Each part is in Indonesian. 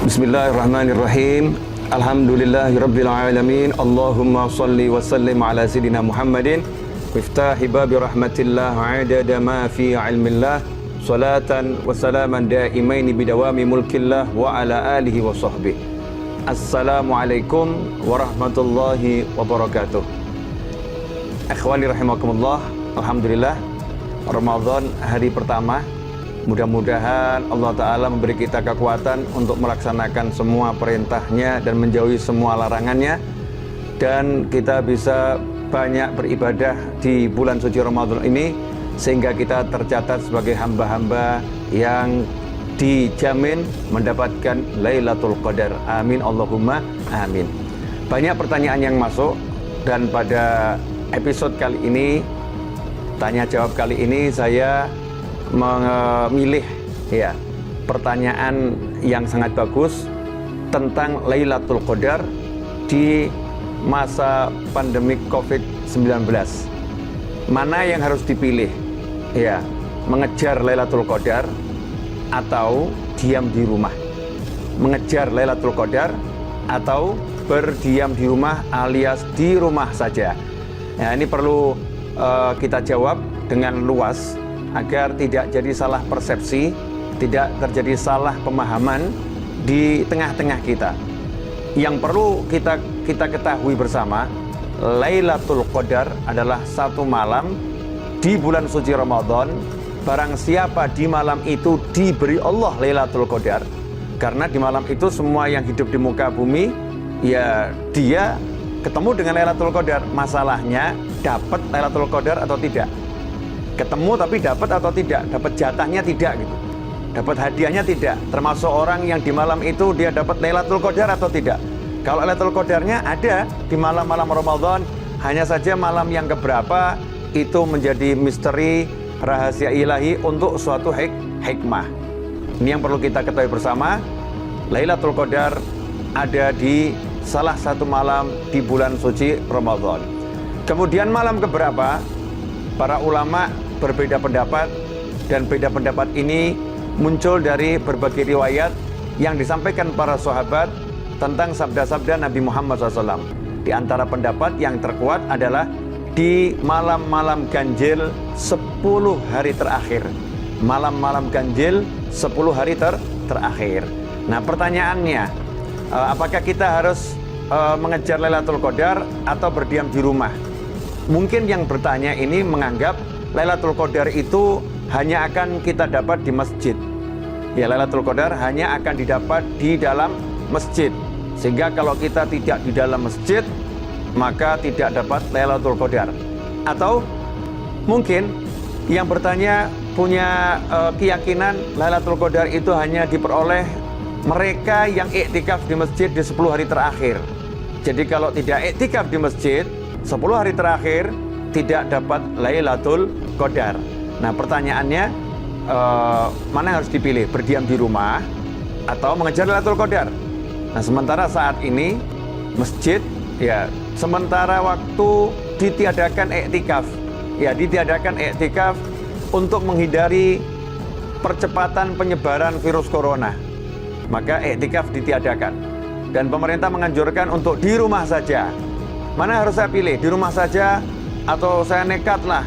Bismillahirrahmanirrahim. Alhamdulillahirabbil alamin. Allahumma shalli wa sallim ala sayidina Muhammadin miftahi babi rahmatillah adada ma fi ilmillah salatan wa salaman daimaini bidawami mulkillah wa ala alihi wa sahbihi. Assalamualaikum warahmatullahi wabarakatuh. Ikhwani rahimakumullah. Alhamdulillah, Ramadan hari pertama. Mudah-mudahan Allah Ta'ala memberi kita kekuatan untuk melaksanakan semua perintahnya dan menjauhi semua larangannya, dan kita bisa banyak beribadah di bulan suci Ramadan ini sehingga kita tercatat sebagai hamba-hamba yang dijamin mendapatkan Lailatul Qadar. Amin Allahumma amin. Banyak pertanyaan yang masuk, dan pada episode kali ini, tanya jawab kali ini, saya memilih pertanyaan yang sangat bagus tentang Lailatul Qadar di masa pandemik COVID-19. Mana yang harus dipilih? Mengejar Lailatul Qadar atau diam di rumah? Mengejar Lailatul Qadar atau berdiam di rumah alias di rumah saja? Ini perlu kita jawab dengan luas agar tidak jadi salah persepsi, tidak terjadi salah pemahaman di tengah-tengah kita. Yang perlu kita ketahui bersama, Lailatul Qadar adalah satu malam di bulan suci Ramadan. Barang siapa di malam itu diberi Allah Lailatul Qadar, karena di malam itu semua yang hidup di muka bumi, dia ketemu dengan Lailatul Qadar. Masalahnya dapat Lailatul Qadar atau tidak? Ketemu tapi dapat atau tidak? Dapat jatahnya tidak gitu. Dapat hadiahnya tidak. Termasuk orang yang di malam itu dia dapat Lailatul Qadar atau tidak. Kalau Lailatul Qadarnya ada di malam-malam Ramadan, hanya saja malam yang keberapa itu menjadi misteri rahasia ilahi untuk suatu hikmah. Ini yang perlu kita ketahui bersama. Lailatul Qadar ada di salah satu malam di bulan suci Ramadan. Kemudian malam keberapa? Para ulama berbeda pendapat, dan beda pendapat ini muncul dari berbagai riwayat yang disampaikan para sahabat tentang sabda-sabda Nabi Muhammad SAW. Di antara pendapat yang terkuat adalah di malam-malam ganjil 10 hari terakhir. Malam-malam ganjil 10 hari terakhir. Nah, pertanyaannya, apakah kita harus mengejar Lailatul Qadar atau berdiam di rumah? Mungkin yang bertanya ini menganggap Lailatul Qadar itu hanya akan kita dapat di masjid. Lailatul Qadar hanya akan didapat di dalam masjid. Sehingga kalau kita tidak di dalam masjid, maka tidak dapat Lailatul Qadar. Atau mungkin yang bertanya punya keyakinan Lailatul Qadar itu hanya diperoleh mereka yang iktikaf di masjid di 10 hari terakhir. Jadi kalau tidak iktikaf di masjid 10 hari terakhir, tidak dapat Lailatul Qadar. Nah, pertanyaannya, mana yang harus dipilih? Berdiam di rumah atau mengejar Lailatul Qadar? Nah, sementara saat ini masjid sementara waktu ditiadakan iktikaf. Ditiadakan iktikaf untuk menghindari percepatan penyebaran virus corona. Maka iktikaf ditiadakan, dan pemerintah menganjurkan untuk di rumah saja. Mana harus saya pilih? Di rumah saja atau saya nekatlah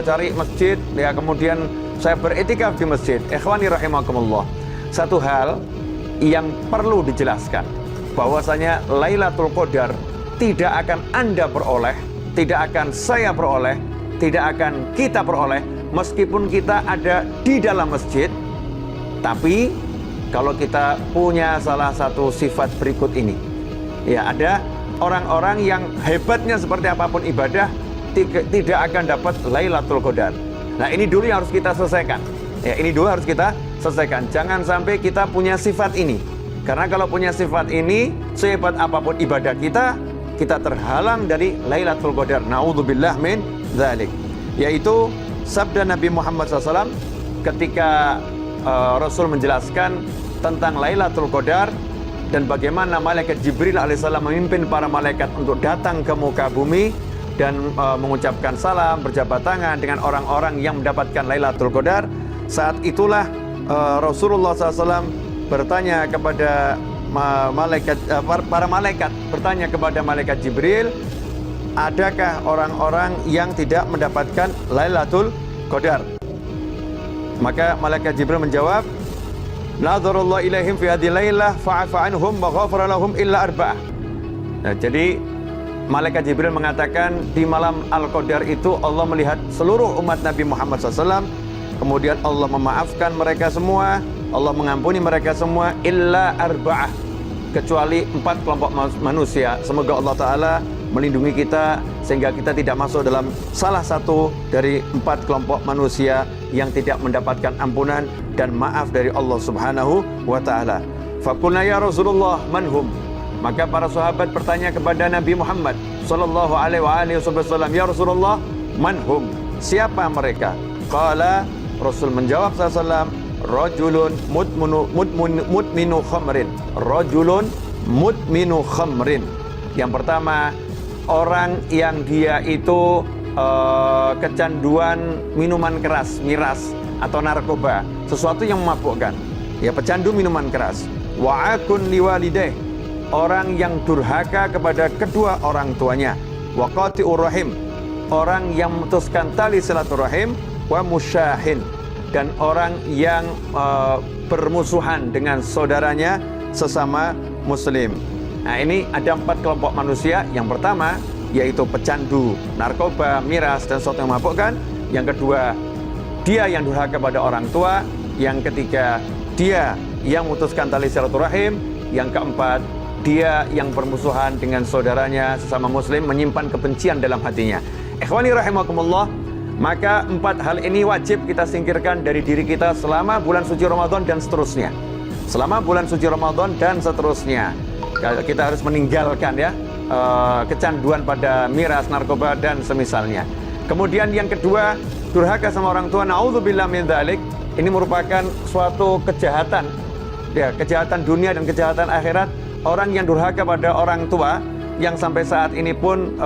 cari masjid, kemudian saya beriktikaf di masjid? Ikhwani rahimakumullah. Satu hal yang perlu dijelaskan, bahwasanya Lailatul Qadar tidak akan Anda peroleh, tidak akan saya peroleh, tidak akan kita peroleh meskipun kita ada di dalam masjid. Tapi kalau kita punya salah satu sifat berikut ini, ada orang-orang yang hebatnya seperti apapun ibadah tidak akan dapat Lailatul Qadar. Nah, ini dulu yang harus kita selesaikan. Ini dulu harus kita selesaikan. Jangan sampai kita punya sifat ini. Karena kalau punya sifat ini, sehebat apapun ibadah kita terhalang dari Lailatul Qadar. Na'udzubillah min dzalik. Yaitu sabda Nabi Muhammad SAW ketika Rasul menjelaskan tentang Lailatul Qadar dan bagaimana malaikat Jibril alaihissalam memimpin para malaikat untuk datang ke muka bumi dan mengucapkan salam, berjabat tangan dengan orang-orang yang mendapatkan Lailatul Qadar. Saat itulah Rasulullah SAW bertanya kepada para malaikat bertanya kepada malaikat Jibril, adakah orang-orang yang tidak mendapatkan Lailatul Qadar? Maka malaikat Jibril menjawab, nadharallahu ilaihim fi hadhihi lailah fa'afa anhum wa ghafara lahum illa arba'ah. Nah, jadi malaikat Jibril mengatakan di malam Al-Qadar itu Allah melihat seluruh umat Nabi Muhammad SAW, kemudian Allah memaafkan mereka semua, Allah mengampuni mereka semua illa arba'ah, kecuali 4 kelompok manusia. Semoga Allah Ta'ala melindungi kita sehingga kita tidak masuk dalam salah satu dari 4 kelompok manusia yang tidak mendapatkan ampunan dan maaf dari Allah Subhanahu wa Ta'ala. Faqulna ya Rasulullah manhum. Maka para sahabat bertanya kepada Nabi Muhammad sallallahu alaihi wasallam, ya Rasulullah manhum, siapa mereka? Qala, Rasul menjawab sallallahu, rajulun mudminu khamrin. Rajulun mudminu khamrin. Yang pertama, orang yang dia itu kecanduan minuman keras, miras atau narkoba, sesuatu yang memabukkan. Ya, pecandu minuman keras. Wa akun liwalidayh, orang yang durhaka kepada kedua orang tuanya. Wa qati'ur rahim, orang yang memutuskan tali silaturahim. Wa musyahin, dan orang yang bermusuhan dengan saudaranya sesama muslim. Nah, ini ada 4 kelompok manusia. Yang pertama yaitu pecandu narkoba, miras dan sesuatu yang memabukkan. Yang kedua, dia yang durhaka pada orang tua. Yang ketiga, dia yang memutuskan tali silaturahim. Yang keempat, dia yang bermusuhan dengan saudaranya sesama muslim, menyimpan kebencian dalam hatinya. Ikhwani rahimakumullah, maka 4 hal ini wajib kita singkirkan dari diri kita selama bulan suci Ramadan dan seterusnya. Selama bulan suci Ramadan dan seterusnya, kita harus meninggalkan ya kecanduan pada miras, narkoba dan semisalnya. Kemudian yang kedua, durhaka sama orang tua. Naudzubillah min dzalik. Ini merupakan suatu kejahatan, ya, kejahatan dunia dan kejahatan akhirat. Orang yang durhaka pada orang tua yang sampai saat ini pun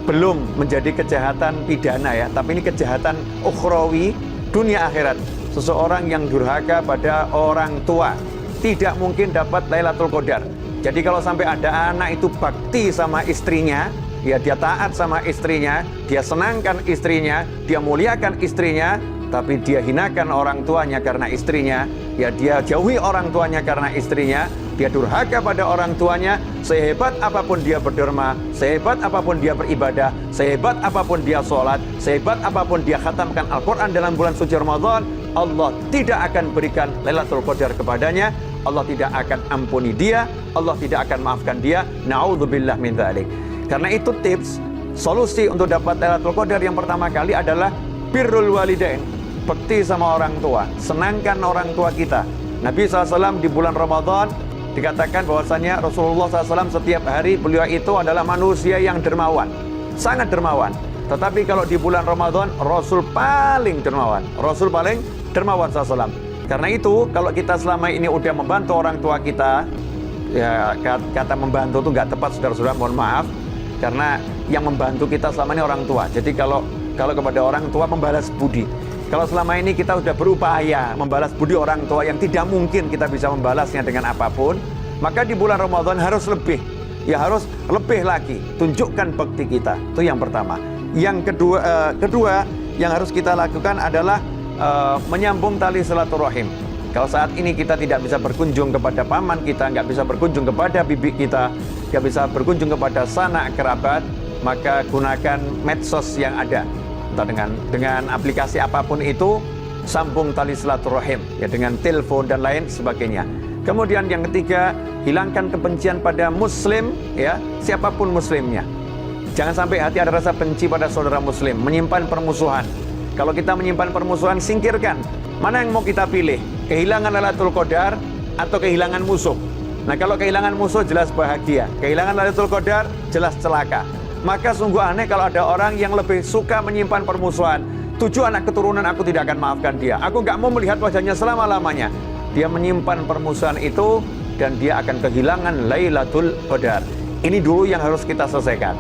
belum menjadi kejahatan pidana ya, tapi ini kejahatan ukhrawi, dunia akhirat. Seseorang yang durhaka pada orang tua tidak mungkin dapat Lailatul Qadar. Jadi kalau sampai ada anak itu bakti sama istrinya, ya dia taat sama istrinya, dia senangkan istrinya, dia muliakan istrinya, tapi dia hinakan orang tuanya karena istrinya, ya dia jauhi orang tuanya karena istrinya, dia durhaka pada orang tuanya, sehebat apapun dia berderma, sehebat apapun dia beribadah, sehebat apapun dia sholat, sehebat apapun dia khatamkan Al-Quran dalam bulan suci Ramadan, Allah tidak akan berikan Lailatul Qadar kepadanya. Allah tidak akan ampuni dia, Allah tidak akan maafkan dia. Na'udzubillah min dzalik. Karena itu tips, solusi untuk dapat Lailatul Qadar yang pertama kali adalah birrul walidain, bekti sama orang tua, senangkan orang tua kita. Nabi SAW di bulan Ramadan dikatakan bahwasanya Rasulullah SAW setiap hari beliau itu adalah manusia yang dermawan, sangat dermawan. Tetapi kalau di bulan Ramadan, Rasul paling dermawan, Rasul paling dermawan SAW. Karena itu kalau kita selama ini udah membantu orang tua kita, ya kata membantu itu nggak tepat saudara-saudara, mohon maaf, karena yang membantu kita selama ini orang tua. Jadi kalau kepada orang tua membalas budi. Kalau selama ini kita sudah berupaya membalas budi orang tua yang tidak mungkin kita bisa membalasnya dengan apapun, maka di bulan Ramadan harus lebih, ya harus lebih lagi tunjukkan bakti kita. Itu yang pertama. Yang kedua yang harus kita lakukan adalah menyambung tali silaturahim. Kalau saat ini kita tidak bisa berkunjung kepada paman kita, nggak bisa berkunjung kepada bibi kita, nggak bisa berkunjung kepada sanak kerabat, maka gunakan medsos yang ada. Entah dengan aplikasi apapun itu, sambung tali silaturahim ya, dengan telepon dan lain sebagainya. Kemudian yang ketiga, hilangkan kebencian pada muslim ya, siapapun muslimnya. Jangan sampai hati ada rasa benci pada saudara muslim, menyimpan permusuhan. Kalau kita menyimpan permusuhan, singkirkan. Mana yang mau kita pilih? Kehilangan Lailatul Qadar atau kehilangan musuh? Nah, kalau kehilangan musuh jelas bahagia, kehilangan Lailatul Qadar jelas celaka. Maka sungguh aneh kalau ada orang yang lebih suka menyimpan permusuhan. 7 anak keturunan aku tidak akan maafkan dia, aku gak mau melihat wajahnya selama-lamanya. Dia menyimpan permusuhan itu dan dia akan kehilangan Lailatul Qadar. Ini dulu yang harus kita selesaikan.